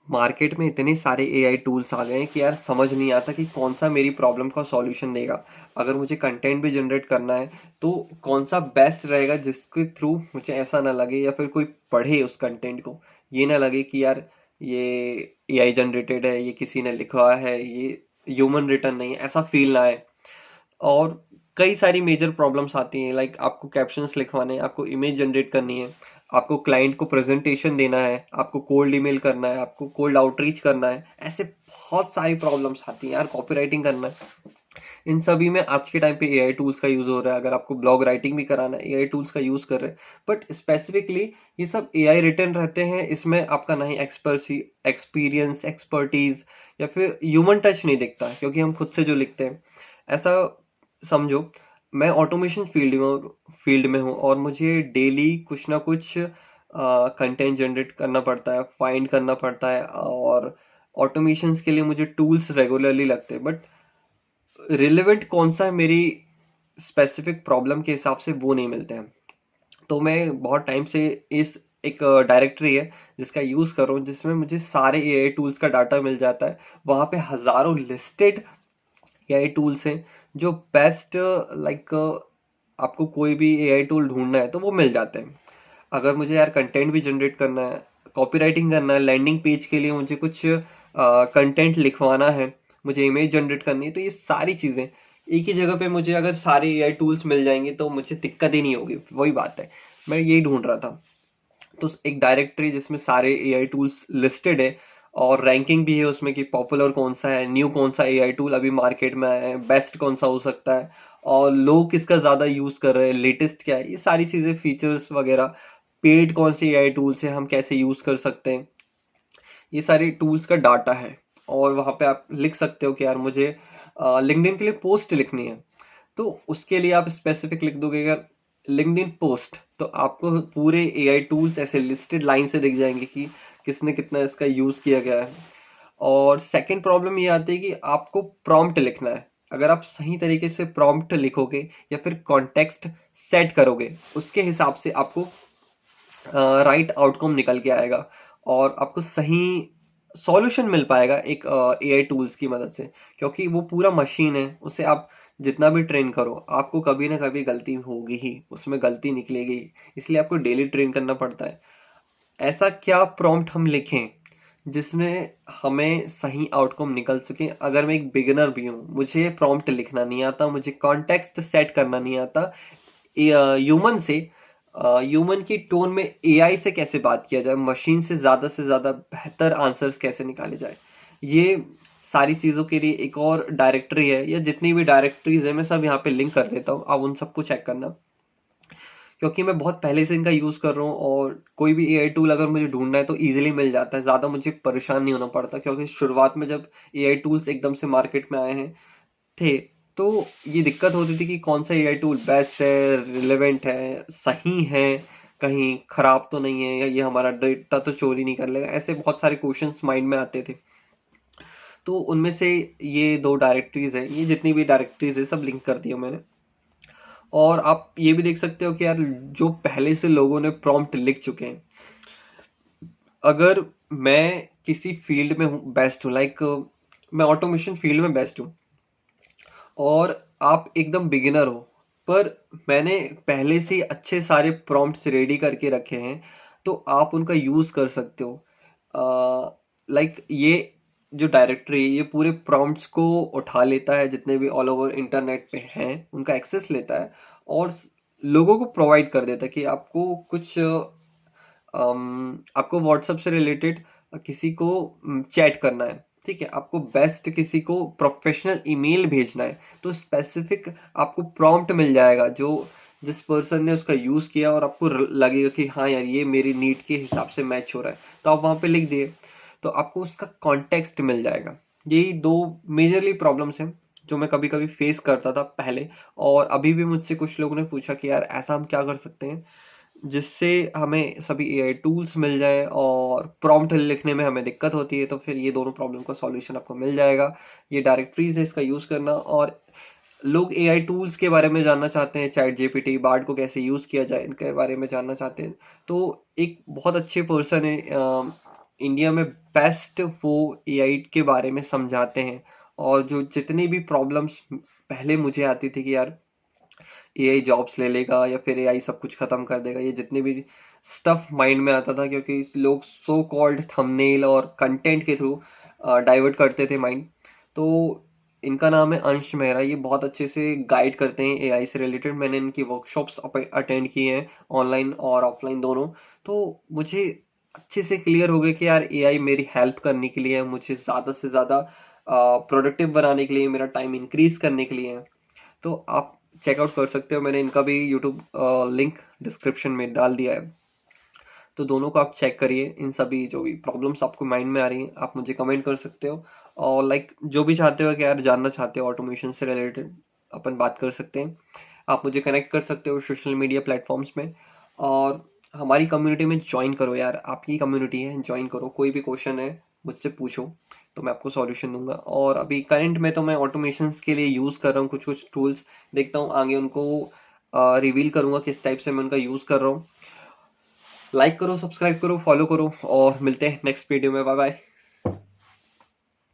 Market में इतने सारे एआई टूल्स आ गए हैं कि यार समझ नहीं आता कि कौन सा मेरी प्रॉब्लम का सॉल्यूशन देगा। अगर मुझे कंटेंट भी जनरेट करना है तो कौन सा बेस्ट रहेगा जिसके थ्रू मुझे ऐसा ना लगे या फिर कोई पढ़े उस कंटेंट को ये ना लगे कि यार ये एआई जनरेटेड है, ये किसी ने लिखा है, ये ह्यूमन रिटन नहीं है, ऐसा फील ना आए। और कई सारी मेजर प्रॉब्लम्स आती हैं, लाइक आपको कैप्शंस लिखवाने हैं, आपको इमेज जनरेट करनी है, आपको क्लाइंट को प्रेजेंटेशन देना है, आपको कोल्ड ईमेल करना है, आपको कोल्ड आउटरीच करना है। ऐसे बहुत सारी प्रॉब्लम्स आती हैं यार, कॉपीराइटिंग करना है। इन सभी में आज के टाइम पे एआई टूल्स का यूज हो रहा है। अगर आपको ब्लॉग राइटिंग भी कराना है, एआई टूल्स का यूज कर रहे हैं। बट स्पेसिफिकली ये सब एआई रिटन रहते हैं, इसमें आपका नहीं एक्सपीरियंस, एक्सपर्टीज या फिर ह्यूमन टच नहीं दिखता, क्योंकि हम खुद से जो लिखते हैं। ऐसा समझो, मैं ऑटोमेशन फील्ड में हूँ और मुझे डेली कुछ ना कुछ कंटेंट जनरेट करना पड़ता है, फाइंड करना पड़ता है, और ऑटोमेशंस के लिए मुझे टूल्स रेगुलरली लगते हैं। बट रिलेवेंट कौन सा है मेरी स्पेसिफिक प्रॉब्लम के हिसाब से, वो नहीं मिलते हैं। तो मैं बहुत टाइम से इस एक डायरेक्टरी है जिसका यूज़ कर रहा हूँ, जिसमें मुझे सारे एआई टूल्स का डाटा मिल जाता है। वहाँ पे हज़ारों लिस्टेड एआई टूल्स हैं जो बेस्ट, लाइक आपको कोई भी एआई टूल ढूंढना है तो वो मिल जाते हैं। अगर मुझे यार कंटेंट भी जनरेट करना है, कॉपीराइटिंग करना है, लैंडिंग पेज के लिए मुझे कुछ कंटेंट लिखवाना है, मुझे इमेज जनरेट करनी है, तो ये सारी चीज़ें एक ही जगह पे मुझे अगर सारे एआई टूल्स मिल जाएंगे तो मुझे दिक्कत ही नहीं होगी। वही बात है, मैं यही ढूंढ रहा था। तो एक डायरेक्टरी जिसमें सारे एआई टूल्स लिस्टेड है और रैंकिंग भी है उसमें कि पॉपुलर कौन सा है, न्यू कौन सा एआई टूल अभी मार्केट में आया है, बेस्ट कौन सा हो सकता है, और लोग किसका ज़्यादा यूज़ कर रहे हैं, लेटेस्ट क्या है, ये सारी चीज़ें, फीचर्स वगैरह, पेड कौन से एआई टूल्स है, हम कैसे यूज़ कर सकते हैं, ये सारे टूल्स का डाटा है। और वहाँ पे आप लिख सकते हो कि यार मुझे लिंक्डइन के लिए पोस्ट लिखनी है, तो उसके लिए आप स्पेसिफिक लिख दोगे अगर लिंक्डइन पोस्ट, तो आपको पूरे एआई टूल्स ऐसे लिस्टेड लाइन से दिख जाएंगे कि किसने कितना इसका यूज़ किया गया है। और सेकंड प्रॉब्लम ये आती है कि आपको प्रॉम्प्ट लिखना है। अगर आप सही तरीके से प्रॉम्प्ट लिखोगे या फिर कॉन्टेक्स्ट सेट करोगे, उसके हिसाब से आपको राइट आउटकम निकल के आएगा और आपको सही सॉल्यूशन मिल पाएगा एक एआई टूल्स की मदद से। क्योंकि वो पूरा मशीन है, उसे आप जितना भी ट्रेन करो आपको कभी ना कभी गलती होगी ही, उसमें गलती निकलेगी ही। इसलिए आपको डेली ट्रेन करना पड़ता है। ऐसा क्या प्रॉम्प्ट हम लिखें जिसमें हमें सही आउटकम निकल सके। अगर मैं एक बिगिनर भी हूँ, मुझे प्रॉम्प्ट लिखना नहीं आता, मुझे कॉन्टेक्स्ट सेट करना नहीं आता, ह्यूमन से ह्यूमन की टोन में एआई से कैसे बात किया जाए, मशीन से ज़्यादा बेहतर आंसर्स कैसे निकाले जाए, ये सारी चीज़ों के लिए एक और डायरेक्टरी है, या जितनी भी डायरेक्टरीज है मैं सब यहाँ पे लिंक कर देता हूँ, आप उन सबको चेक करना। क्योंकि मैं बहुत पहले से इनका यूज़ कर रहा हूँ और कोई भी एआई टूल अगर मुझे ढूंढना है तो इजीली मिल जाता है, ज़्यादा मुझे परेशान नहीं होना पड़ता। क्योंकि शुरुआत में जब एआई टूल्स एकदम से मार्केट में आए हैं थे, तो ये दिक्कत होती थी कि कौन सा एआई टूल बेस्ट है, रिलेवेंट है, सही है, कहीं खराब तो नहीं है, या ये हमारा डेटा तो चोरी नहीं कर लेगा। ऐसे बहुत सारे क्वेश्चंस माइंड में आते थे। तो उनमें से ये दो डायरेक्टरीज है, ये जितनी भी डायरेक्टरीज है सब लिंक कर दिया मैंने। और आप ये भी देख सकते हो कि यार जो पहले से लोगों ने प्रॉम्प्ट लिख चुके हैं, अगर मैं किसी फील्ड में हूँ, बेस्ट हूँ, लाइक मैं ऑटोमेशन फील्ड में बेस्ट हूँ और आप एकदम बिगिनर हो, पर मैंने पहले से ही अच्छे सारे प्रॉम्प्ट्स रेडी करके रखे हैं, तो आप उनका यूज़ कर सकते हो। लाइक ये जो डायरेक्टरी है ये पूरे प्रॉम्प्ट्स को उठा लेता है, जितने भी ऑल ओवर इंटरनेट पे हैं उनका एक्सेस लेता है और लोगों को प्रोवाइड कर देता है कि आपको कुछ आपको व्हाट्सएप से रिलेटेड किसी को चैट करना है, ठीक है, आपको बेस्ट किसी को प्रोफेशनल ईमेल भेजना है, तो स्पेसिफिक आपको प्रॉम्प्ट मिल जाएगा जो जिस पर्सन ने उसका यूज़ किया, और आपको लगेगा कि हाँ यार ये मेरी नीड के हिसाब से मैच हो रहा है, तो आप वहाँ पे लिख दिए, तो आपको उसका कॉन्टेक्स्ट मिल जाएगा। यही दो मेजरली प्रॉब्लम्स हैं जो मैं कभी कभी फेस करता था पहले, और अभी भी मुझसे कुछ लोगों ने पूछा कि यार ऐसा हम क्या कर सकते हैं जिससे हमें सभी एआई टूल्स मिल जाए और प्रॉम्प्ट लिखने में हमें दिक्कत होती है। तो फिर ये दोनों प्रॉब्लम का सॉल्यूशन आपको मिल जाएगा। ये डायरेक्टरीज है, इसका यूज़ करना। और लोग एआई टूल्स के बारे में जानना चाहते हैं, चैट जीपीटी, बार्ड को कैसे यूज़ किया जाए, इनके बारे में जानना चाहते हैं। तो एक बहुत अच्छे पर्सन है, इंडिया में बेस्ट वो एआई के बारे में समझाते हैं। और जो जितनी भी प्रॉब्लम्स पहले मुझे आती थी कि यार एआई जॉब्स ले लेगा या फिर एआई सब कुछ खत्म कर देगा, ये जितनी भी स्टफ माइंड में आता था, क्योंकि लोग सो कॉल्ड थंबनेल और कंटेंट के थ्रू डाइवर्ट करते थे माइंड। तो इनका नाम है अंश मेहरा, ये बहुत अच्छे से गाइड करते हैं एआई से रिलेटेड। मैंने इनकी वर्कशॉप्स अटेंड किए हैं, ऑनलाइन और ऑफलाइन दोनों। तो मुझे अच्छे से क्लियर हो गया कि यार एआई मेरी हेल्प करने के लिए है, मुझे ज़्यादा से ज़्यादा प्रोडक्टिव बनाने के लिए, मेरा टाइम इंक्रीज करने के लिए है। तो आप चेकआउट कर सकते हो, मैंने इनका भी यूट्यूब लिंक डिस्क्रिप्शन में डाल दिया है। तो दोनों को आप चेक करिए। इन सभी जो भी प्रॉब्लम्स आपको माइंड में आ रही हैं, आप मुझे कमेंट कर सकते हो। और लाइक जो भी चाहते हो कि यार जानना चाहते हो ऑटोमेशन से रिलेटेड, अपन बात कर सकते हैं। आप मुझे कनेक्ट कर सकते हो सोशल मीडिया प्लेटफॉर्म्स में, और हमारी कम्युनिटी में ज्वाइन करो यार, आपकी कम्युनिटी है, ज्वाइन करो। कोई भी क्वेश्चन है मुझसे पूछो, तो मैं आपको सॉल्यूशन दूंगा। और अभी करंट में तो मैं ऑटोमेशंस के लिए यूज़ कर रहा हूँ कुछ कुछ टूल्स, देखता हूँ आगे उनको रिवील करूंगा किस टाइप से मैं उनका यूज़ कर रहा हूँ। लाइक करो, सब्सक्राइब करो, फॉलो करो, और मिलते हैं नेक्स्ट वीडियो में। Bye bye.